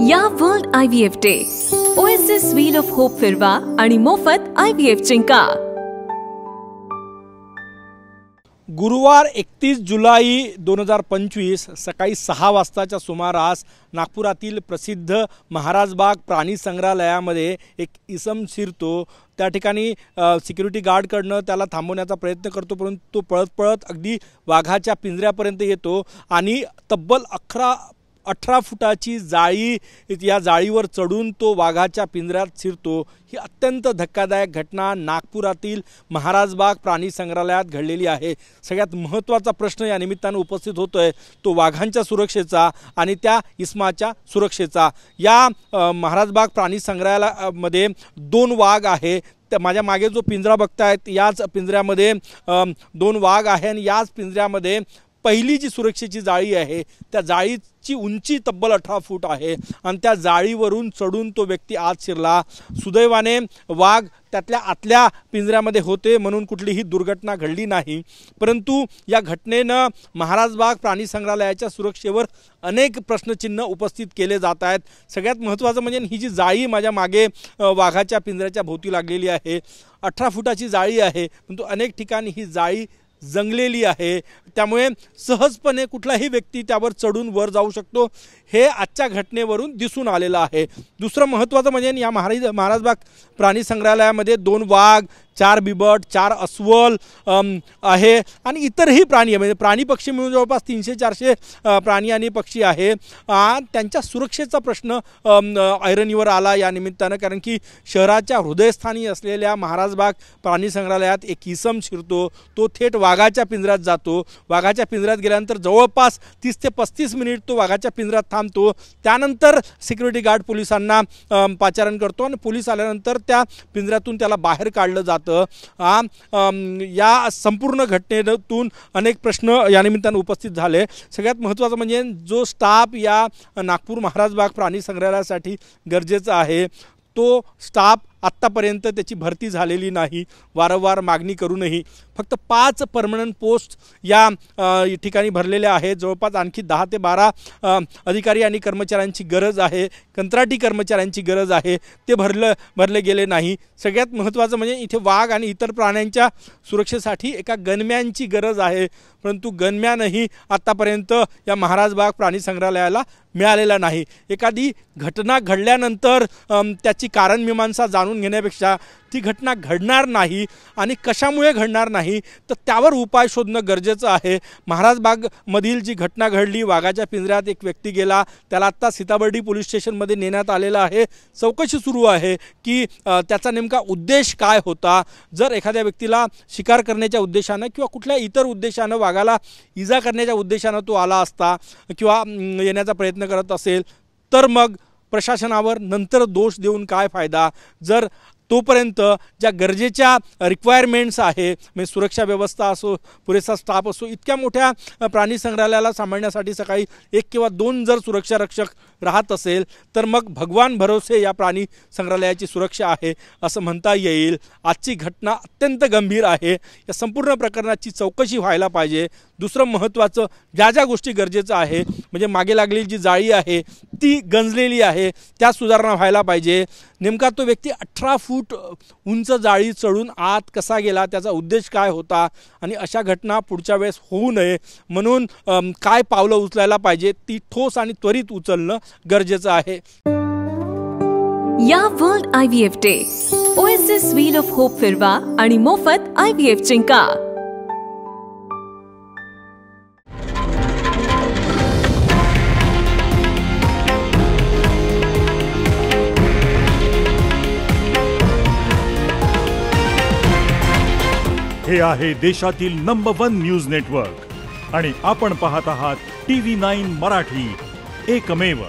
या world IVF day OSS wheel of hope फिरवा आणि मोफत IVF जिंका। गुरुवार 31 जुलै 2025 सकाळी 6 वाजताच्या सुमारास नागपुरातील प्रसिद्ध महाराजबाग प्राणी संग्रहालयामध्ये एक इसम शिरतो। त्या ठिकाणी सिक्युरिटी गार्डकडनं त्याला थांबवण्याचा प्रयत्न करतो, परंतु तो पळत पळत अगदी वाघाच्या पिंजऱ्यापर्यंत येतो आणि तब्बल 18 फुटाची जाळी, या जाळीवर चढून तो वाघाच्या पिंजऱ्यात शिरतो। ही अत्यंत धक्कादायक घटना नागपुरातील महाराजबाग प्राणी संग्रहालयात घडलेली आहे। सगळ्यात महत्त्वाचा प्रश्न या निमित्ताने उपस्थित होतोय तो वाघांच्या सुरक्षेचा आणि त्या इसमाच्या सुरक्षेचा। या महाराजबाग प्राणी संग्रहालयामध्ये 2 वाघ आहे। माझ्या मागे जो पिंजरा बघतायत याच पिंजऱ्यामध्ये 2 वाघ आहे आणि याच पिंजऱ्यामध्ये पहिली जी सुरक्षेची जाळी आहे त्या जाळीची उंची तब्बल 18 फूट आहे आणि त्या जाळीवरून चढून तो व्यक्ती आत शिरला। सुदैवाने वाघ त्यातल्या आतल्या पिंजऱ्यामध्ये होते म्हणून कुठलीही दुर्घटना घडली नाही, परंतु या घटनेनं महाराजबाग प्राणी संग्रहालयाच्या सुरक्षेवर अनेक प्रश्नचिन्ह उपस्थित केले जात आहेत। सगळ्यात महत्त्वाचं म्हणजे ही जी जाळी माझ्या मागे वाघाच्या पिंजऱ्याच्या भोवती लागलेली आहे, 18 फुटाची जाळी आहे, परंतु अनेक ठिकाणी ही जाळी जंगलेली आहे, त्यामुळे सहजपणे कुठलाही व्यक्ती त्यावर चढून वर जाऊ शकतो। हे आजच्या घटनेवरून दिसून आलेलं आहे। दुसरं महत्त्वाचं म्हणजे या महाराजबाग प्राणी संग्रहालयामध्ये 2 वाघ, 4 बिबट, 4 अस्वल आहे आणि इतरही प्राणी आहे, म्हणजे प्राणी पक्षी मिळून जवळपास 300-400 प्राणी आणि पक्षी आहे। त्यांच्या सुरक्षेचा प्रश्न ऐरणीवर आला या निमित्तानं, कारण की शहराच्या हृदयस्थानी असलेल्या महाराजबाग प्राणी संग्रहालयात एक इसम शिरतो, तो थेट वाघाच्या पिंजऱ्यात जातो। वाघाच्या पिंजऱ्यात गेल्यानंतर जवळपास 30 ते 35 मिनिट तो वाघाच्या पिंजऱ्यात थांबतो। त्यानंतर सिक्युरिटी गार्ड पोलिसांना पाचारण करतो आणि पोलीस आल्यानंतर त्या पिंजऱ्यातून त्याला बाहेर काढलं जातं। या संपूर्ण घटनेतून अनेक प्रश्न या निमित्तानं उपस्थित झाले। सगळ्यात महत्त्वाचं म्हणजे जो स्टाफ या नागपूर महाराजबाग प्राणी संग्रहालयासाठी गरजेचा आहे तो स्टाफ आत्तापर्यंत त्याची भरती झालेली नाही। वारंवार मागणी करूनही फक्त 5 परमनंट पोस्ट या ठिकाणी भरलेल्या आहेत। जवळपास आणखी 10 ते 12 अधिकारी आणि कर्मचाऱ्यांची गरज आहे, कंत्राटी कर्मचाऱ्यांची गरज आहे, ते भरले गेले नाही। सगळ्यात महत्त्वाचं म्हणजे इथे वाघ आणि इतर प्राण्यांच्या सुरक्षेसाठी एका गनमॅनची गरज आहे, परंतु गनमॅनही आत्तापर्यंत या महाराजबाग प्राणी संग्रहालयाला मिळालेला नाही। एखादी घटना घडल्यानंतर त्याची कारणमीमांसा जाणून घेण्यापेक्षा ती घटना घडणार नाही आणि कशामुळे घडणार नाही तर त्यावर उपाय शोधणं गरजेचं आहे। महाराजबागमधील जी घटना घडली, वाघाच्या पिंजऱ्यात एक व्यक्ती गेला, त्याला आत्ता सीताबर्डी पोलीस स्टेशनमध्ये नेण्यात आलेलं आहे। चौकशी सुरू आहे की त्याचा नेमका उद्देश काय होता। जर एखाद्या व्यक्तीला शिकार करण्याच्या उद्देशानं किंवा कुठल्या इतर उद्देशानं वाघाला इजा करण्याच्या उद्देशानं तो आला असता किंवा येण्याचा प्रयत्न करत असेल तर मग प्रशासनावर नंतर दोष देऊन काय फायदा। जर तोपर्यंत ज्या गरजेच्या रिक्वायरमेंट्स आहे, म्हणजे सुरक्षा व्यवस्था असो, पुरेसा स्टाफ असो, इतक्या मोठ्या प्राणी संग्रहालयाला सांभाळण्यासाठी सकाळी 1 किंवा 2 जर सुरक्षा रक्षक राहत असेल तर मग भगवान भरोसे या प्राणी संग्रहालयाची सुरक्षा आहे असं म्हणता येईल। आजची घटना अत्यंत गंभीर आहे, या संपूर्ण प्रकरणाची चौकशी व्हायला पाहिजे। दुसरं महत्त्वाचं ज्या गोष्टी गरजेचं आहे म्हणजे मागे लागलेली जी जाळी आहे ती गंजलेली आहे, त्या सुधारणा व्हायला पाहिजे। नेमका तो व्यक्ती 18 फूट उंच जाळी चढून आत कसा गेला, त्याचा उद्देश काय होता आणि अशा घटना पुढच्या वेळेस होऊ नये म्हणून काय पावलं उचलायला पाहिजे ती ठोस आणि त्वरित उचलणं गरजेचं आहे। या world IVF day OSS wheel of hope फिरवा आणि मोफत IVF जिंका। हे आहे देशातील नंबर 1 न्यूज नेटवर्क आणि आपण पाहत आहात TV9 मराठी, एकमेव।